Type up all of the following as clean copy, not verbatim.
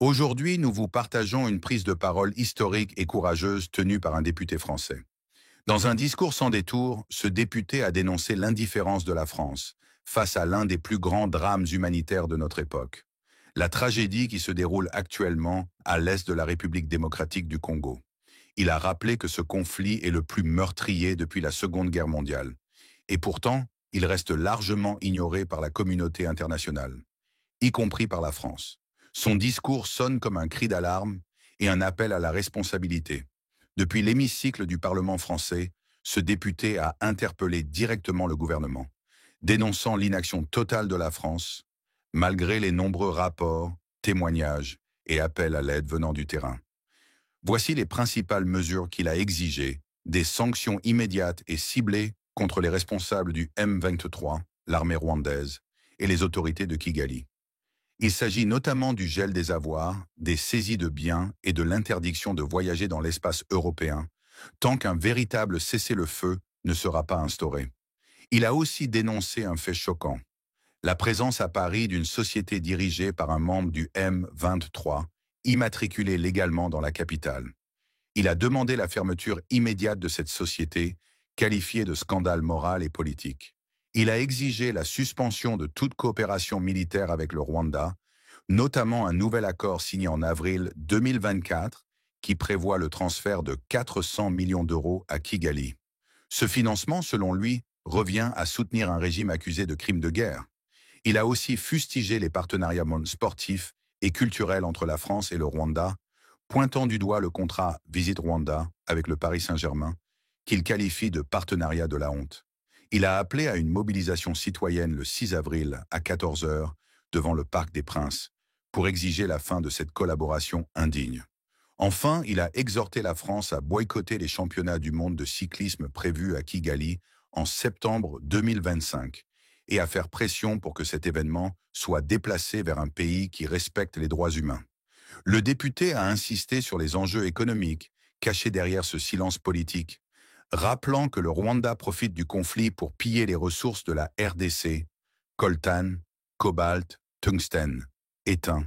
Aujourd'hui, nous vous partageons une prise de parole historique et courageuse tenue par un député français. Dans un discours sans détour, ce député a dénoncé l'indifférence de la France face à l'un des plus grands drames humanitaires de notre époque, la tragédie qui se déroule actuellement à l'est de la République démocratique du Congo. Il a rappelé que ce conflit est le plus meurtrier depuis la Seconde Guerre mondiale. Et pourtant, il reste largement ignoré par la communauté internationale, y compris par la France. Son discours sonne comme un cri d'alarme et un appel à la responsabilité. Depuis l'hémicycle du Parlement français, ce député a interpellé directement le gouvernement, dénonçant l'inaction totale de la France, malgré les nombreux rapports, témoignages et appels à l'aide venant du terrain. Voici les principales mesures qu'il a exigées, des sanctions immédiates et ciblées contre les responsables du M23, l'armée rwandaise, et les autorités de Kigali. Il s'agit notamment du gel des avoirs, des saisies de biens et de l'interdiction de voyager dans l'espace européen, tant qu'un véritable cessez-le-feu ne sera pas instauré. Il a aussi dénoncé un fait choquant, la présence à Paris d'une société dirigée par un membre du M23, immatriculé légalement dans la capitale. Il a demandé la fermeture immédiate de cette société, qualifiée de scandale moral et politique. Il a exigé la suspension de toute coopération militaire avec le Rwanda, notamment un nouvel accord signé en avril 2024 qui prévoit le transfert de 400 millions d'euros à Kigali. Ce financement, selon lui, revient à soutenir un régime accusé de crimes de guerre. Il a aussi fustigé les partenariats sportifs et culturels entre la France et le Rwanda, pointant du doigt le contrat Visite Rwanda avec le Paris Saint-Germain, qu'il qualifie de partenariat de la honte. Il a appelé à une mobilisation citoyenne le 6 avril à 14 heures devant le Parc des Princes pour exiger la fin de cette collaboration indigne. Enfin, il a exhorté la France à boycotter les championnats du monde de cyclisme prévus à Kigali en septembre 2025 et à faire pression pour que cet événement soit déplacé vers un pays qui respecte les droits humains. Le député a insisté sur les enjeux économiques cachés derrière ce silence politique, rappelant que le Rwanda profite du conflit pour piller les ressources de la RDC, coltan, cobalt, tungstène, étain,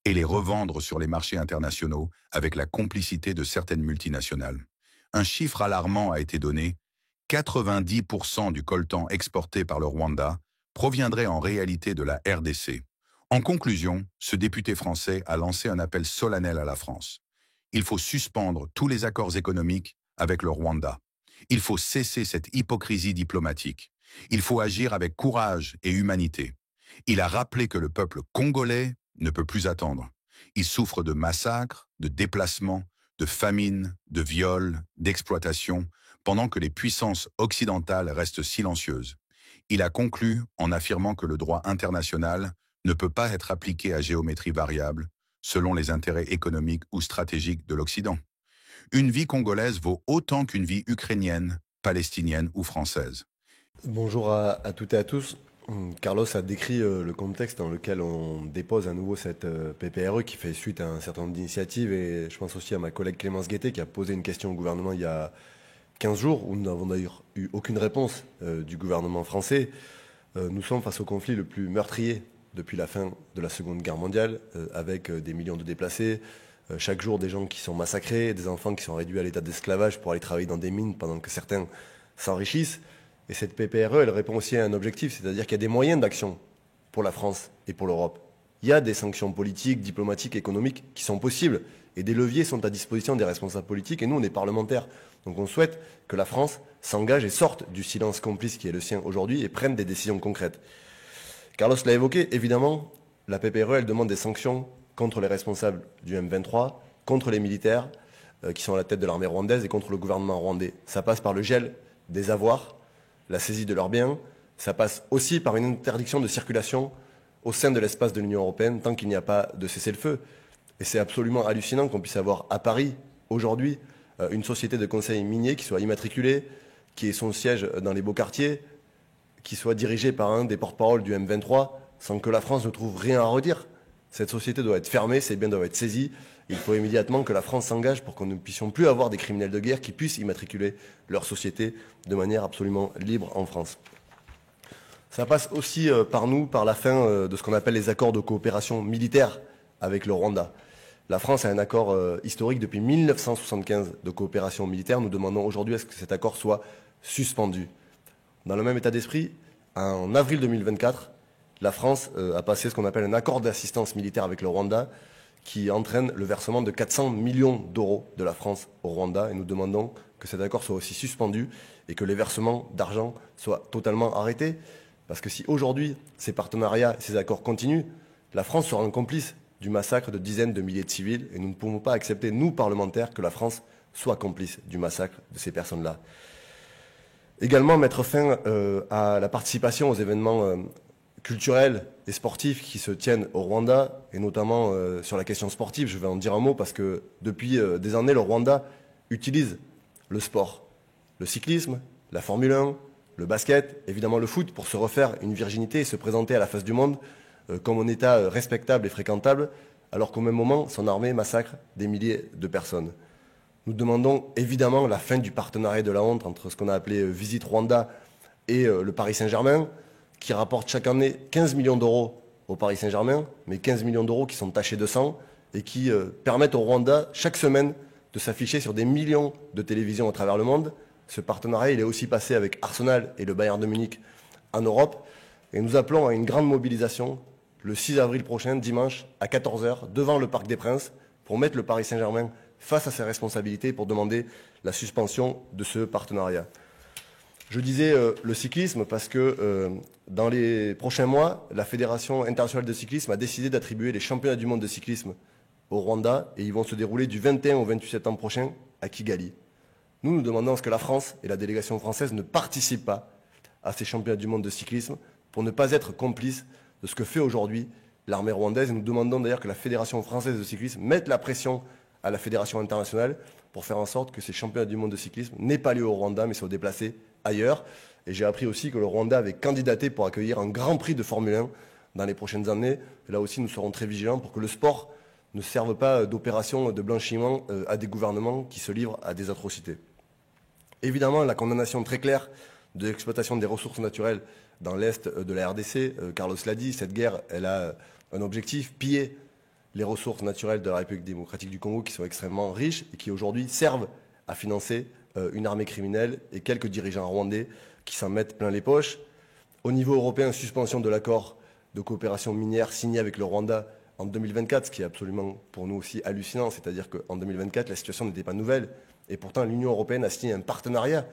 et les revendre sur les marchés internationaux avec la complicité de certaines multinationales. Un chiffre alarmant a été donné, 90% du coltan exporté par le Rwanda proviendrait en réalité de la RDC. En conclusion, ce député français a lancé un appel solennel à la France. Il faut suspendre tous les accords économiques avec le Rwanda. Il faut cesser cette hypocrisie diplomatique. Il faut agir avec courage et humanité. Il a rappelé que le peuple congolais ne peut plus attendre. Il souffre de massacres, de déplacements, de famine, de viols, d'exploitation, pendant que les puissances occidentales restent silencieuses. Il a conclu en affirmant que le droit international ne peut pas être appliqué à géométrie variable, selon les intérêts économiques ou stratégiques de l'Occident. Une vie congolaise vaut autant qu'une vie ukrainienne, palestinienne ou française. Bonjour à toutes et à tous. Carlos a décrit le contexte dans lequel on dépose à nouveau cette PPRE qui fait suite à un certain nombre d'initiatives, et je pense aussi à ma collègue Clémence Guettet qui a posé une question au gouvernement il y a 15 jours où nous n'avons d'ailleurs eu aucune réponse du gouvernement français. Nous sommes face au conflit le plus meurtrier depuis la fin de la Seconde Guerre mondiale, avec des millions de déplacés, chaque jour des gens qui sont massacrés, des enfants qui sont réduits à l'état d'esclavage pour aller travailler dans des mines pendant que certains s'enrichissent. Et cette PPRE, elle répond aussi à un objectif, c'est-à-dire qu'il y a des moyens d'action pour la France et pour l'Europe. Il y a des sanctions politiques, diplomatiques, économiques qui sont possibles, et des leviers sont à disposition des responsables politiques, et nous, on est parlementaires. Donc on souhaite que la France s'engage et sorte du silence complice qui est le sien aujourd'hui et prenne des décisions concrètes. Carlos l'a évoqué, évidemment, la PPRE, elle demande des sanctions contre les responsables du M23, contre les militaires qui sont à la tête de l'armée rwandaise et contre le gouvernement rwandais. Ça passe par le gel des avoirs, la saisie de leurs biens. Ça passe aussi par une interdiction de circulation au sein de l'espace de l'Union européenne tant qu'il n'y a pas de cessez-le-feu. Et c'est absolument hallucinant qu'on puisse avoir à Paris, aujourd'hui, une société de conseil minier qui soit immatriculée, qui ait son siège dans les beaux quartiers, qui soit dirigée par un des porte-parole du M23, sans que la France ne trouve rien à redire. Cette société doit être fermée, ses biens doivent être saisis. Il faut immédiatement que la France s'engage pour que nous ne puissions plus avoir des criminels de guerre qui puissent immatriculer leur société de manière absolument libre en France. Ça passe aussi par nous, par la fin de ce qu'on appelle les accords de coopération militaire avec le Rwanda. La France a un accord historique depuis 1975 de coopération militaire. Nous demandons aujourd'hui à ce que cet accord soit suspendu. Dans le même état d'esprit, en avril 2024, la France a passé ce qu'on appelle un accord d'assistance militaire avec le Rwanda qui entraîne le versement de 400 millions d'euros de la France au Rwanda. Et nous demandons que cet accord soit aussi suspendu et que les versements d'argent soient totalement arrêtés. Parce que si aujourd'hui ces partenariats, ces accords continuent, la France sera un complice du massacre de dizaines de milliers de civils et nous ne pouvons pas accepter, nous parlementaires, que la France soit complice du massacre de ces personnes-là. Également mettre fin à la participation aux événements culturels et sportifs qui se tiennent au Rwanda, et notamment sur la question sportive, je vais en dire un mot parce que depuis des années, le Rwanda utilise le sport, le cyclisme, la Formule 1, le basket, évidemment le foot, pour se refaire une virginité et se présenter à la face du monde comme un État respectable et fréquentable, alors qu'au même moment, son armée massacre des milliers de personnes. Nous demandons évidemment la fin du partenariat de la honte entre ce qu'on a appelé Visit Rwanda et le Paris Saint-Germain, qui rapporte chaque année 15 millions d'euros au Paris Saint-Germain, mais 15 millions d'euros qui sont tachés de sang et qui permettent au Rwanda chaque semaine de s'afficher sur des millions de télévisions à travers le monde. Ce partenariat, il est aussi passé avec Arsenal et le Bayern de Munich en Europe. Et nous appelons à une grande mobilisation le 6 avril prochain, dimanche, à 14 h, devant le Parc des Princes, pour mettre le Paris Saint-Germain face à ses responsabilités, pour demander la suspension de ce partenariat. Je disais le cyclisme parce que dans les prochains mois, la Fédération internationale de cyclisme a décidé d'attribuer les championnats du monde de cyclisme au Rwanda et ils vont se dérouler du 21 au 28 septembre prochain à Kigali. Nous demandons à ce que la France et la délégation française ne participent pas à ces championnats du monde de cyclisme pour ne pas être complices de ce que fait aujourd'hui l'armée rwandaise. Et nous demandons d'ailleurs que la Fédération française de cyclisme mette la pression à la Fédération internationale pour faire en sorte que ces championnats du monde de cyclisme n'aient pas lieu au Rwanda mais soient déplacés ailleurs. Et j'ai appris aussi que le Rwanda avait candidaté pour accueillir un grand prix de Formule 1 dans les prochaines années. Et là aussi, nous serons très vigilants pour que le sport ne serve pas d'opération de blanchiment à des gouvernements qui se livrent à des atrocités. Évidemment, la condamnation très claire de l'exploitation des ressources naturelles dans l'Est de la RDC. Carlos l'a dit, cette guerre, elle a un objectif, piller les ressources naturelles de la République démocratique du Congo qui sont extrêmement riches et qui aujourd'hui servent à financer une armée criminelle et quelques dirigeants rwandais qui s'en mettent plein les poches. Au niveau européen, suspension de l'accord de coopération minière signé avec le Rwanda en 2024, ce qui est absolument pour nous aussi hallucinant, c'est-à-dire qu'en 2024, la situation n'était pas nouvelle. Et pourtant, l'Union européenne a signé un partenariat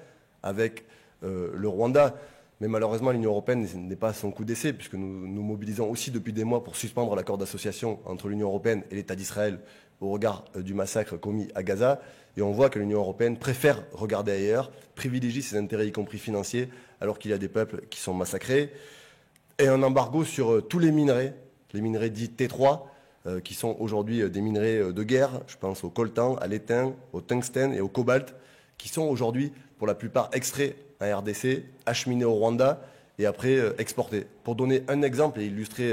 avec le Rwanda. Mais malheureusement, l'Union européenne n'est pas à son coup d'essai, puisque nous mobilisons aussi depuis des mois pour suspendre l'accord d'association entre l'Union européenne et l'État d'Israël au regard du massacre commis à Gaza. Et on voit que l'Union européenne préfère regarder ailleurs, privilégie ses intérêts, y compris financiers, alors qu'il y a des peuples qui sont massacrés. Et un embargo sur tous les minerais dits T3, qui sont aujourd'hui des minerais de guerre. Je pense au coltan, à l'étain, au tungstène et au cobalt, qui sont aujourd'hui, pour la plupart, extraits en RDC, acheminés au Rwanda et après exportés. Pour donner un exemple et illustrer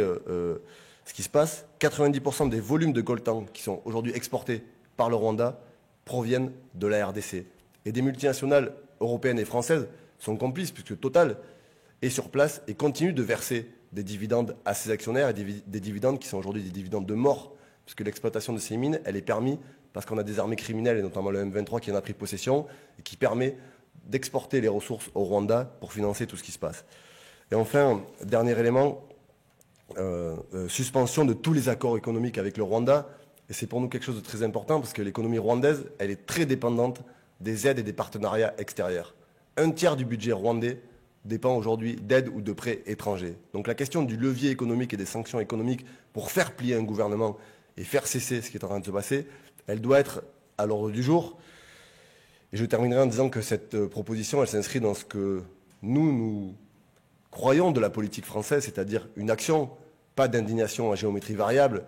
ce qui se passe, 90% des volumes de coltan qui sont aujourd'hui exportés par le Rwanda proviennent de la RDC. Et des multinationales européennes et françaises sont complices, puisque Total est sur place et continue de verser des dividendes à ses actionnaires, et des dividendes qui sont aujourd'hui des dividendes de mort, puisque l'exploitation de ces mines, elle est permise parce qu'on a des armées criminelles, et notamment le M23 qui en a pris possession, et qui permet d'exporter les ressources au Rwanda pour financer tout ce qui se passe. Et enfin, dernier élément, suspension de tous les accords économiques avec le Rwanda. Et c'est pour nous quelque chose de très important parce que l'économie rwandaise, elle est très dépendante des aides et des partenariats extérieurs. Un tiers du budget rwandais dépend aujourd'hui d'aides ou de prêts étrangers. Donc la question du levier économique et des sanctions économiques pour faire plier un gouvernement et faire cesser ce qui est en train de se passer, elle doit être à l'ordre du jour. Et je terminerai en disant que cette proposition, elle s'inscrit dans ce que nous croyons de la politique française, c'est-à-dire une action, pas d'indignation à géométrie variable,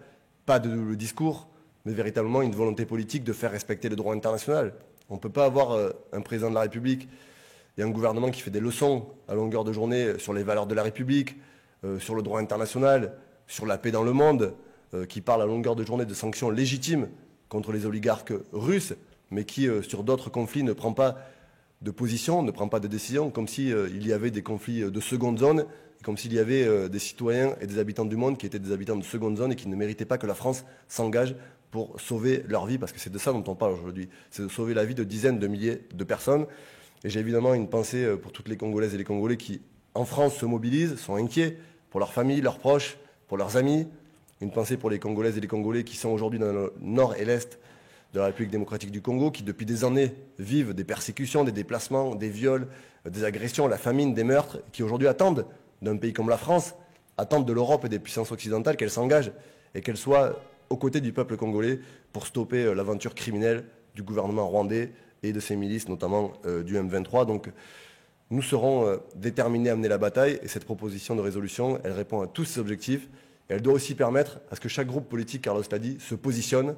pas de double discours, mais véritablement une volonté politique de faire respecter le droit international. On ne peut pas avoir un président de la République et un gouvernement qui fait des leçons à longueur de journée sur les valeurs de la République, sur le droit international, sur la paix dans le monde, qui parle à longueur de journée de sanctions légitimes contre les oligarques russes, mais qui, sur d'autres conflits, ne prend pas de position, ne prend pas de décision, comme s'il y avait des conflits de seconde zone, comme s'il y avait des citoyens et des habitants du monde qui étaient des habitants de seconde zone et qui ne méritaient pas que la France s'engage pour sauver leur vie, parce que c'est de ça dont on parle aujourd'hui. C'est de sauver la vie de dizaines de milliers de personnes. Et j'ai évidemment une pensée pour toutes les Congolaises et les Congolais qui, en France, se mobilisent, sont inquiets pour leurs familles, leurs proches, pour leurs amis. Une pensée pour les Congolaises et les Congolais qui sont aujourd'hui dans le nord et l'est de la République démocratique du Congo, qui depuis des années vivent des persécutions, des déplacements, des viols, des agressions, la famine, des meurtres, qui aujourd'hui attendent d'un pays comme la France, attendent de l'Europe et des puissances occidentales qu'elles s'engagent et qu'elles soient aux côtés du peuple congolais pour stopper l'aventure criminelle du gouvernement rwandais et de ses milices, notamment du M23. Donc nous serons déterminés à mener la bataille et cette proposition de résolution, elle répond à tous ces objectifs. Et elle doit aussi permettre à ce que chaque groupe politique, Carlos l'a dit, se positionne,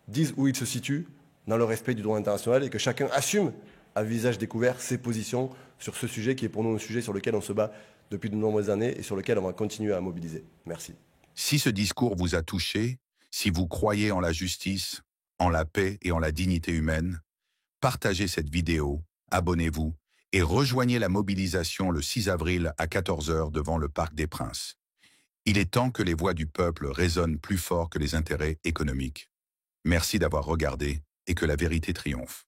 dise où il se situe dans le respect du droit international et que chacun assume à visage découvert ses positions sur ce sujet qui est pour nous un sujet sur lequel on se bat depuis de nombreuses années et sur lequel on va continuer à mobiliser. Merci. Si ce discours vous a touché, si vous croyez en la justice, en la paix et en la dignité humaine, partagez cette vidéo, abonnez-vous et rejoignez la mobilisation le 6 avril à 14 h devant le Parc des Princes. Il est temps que les voix du peuple résonnent plus fort que les intérêts économiques. Merci d'avoir regardé et que la vérité triomphe.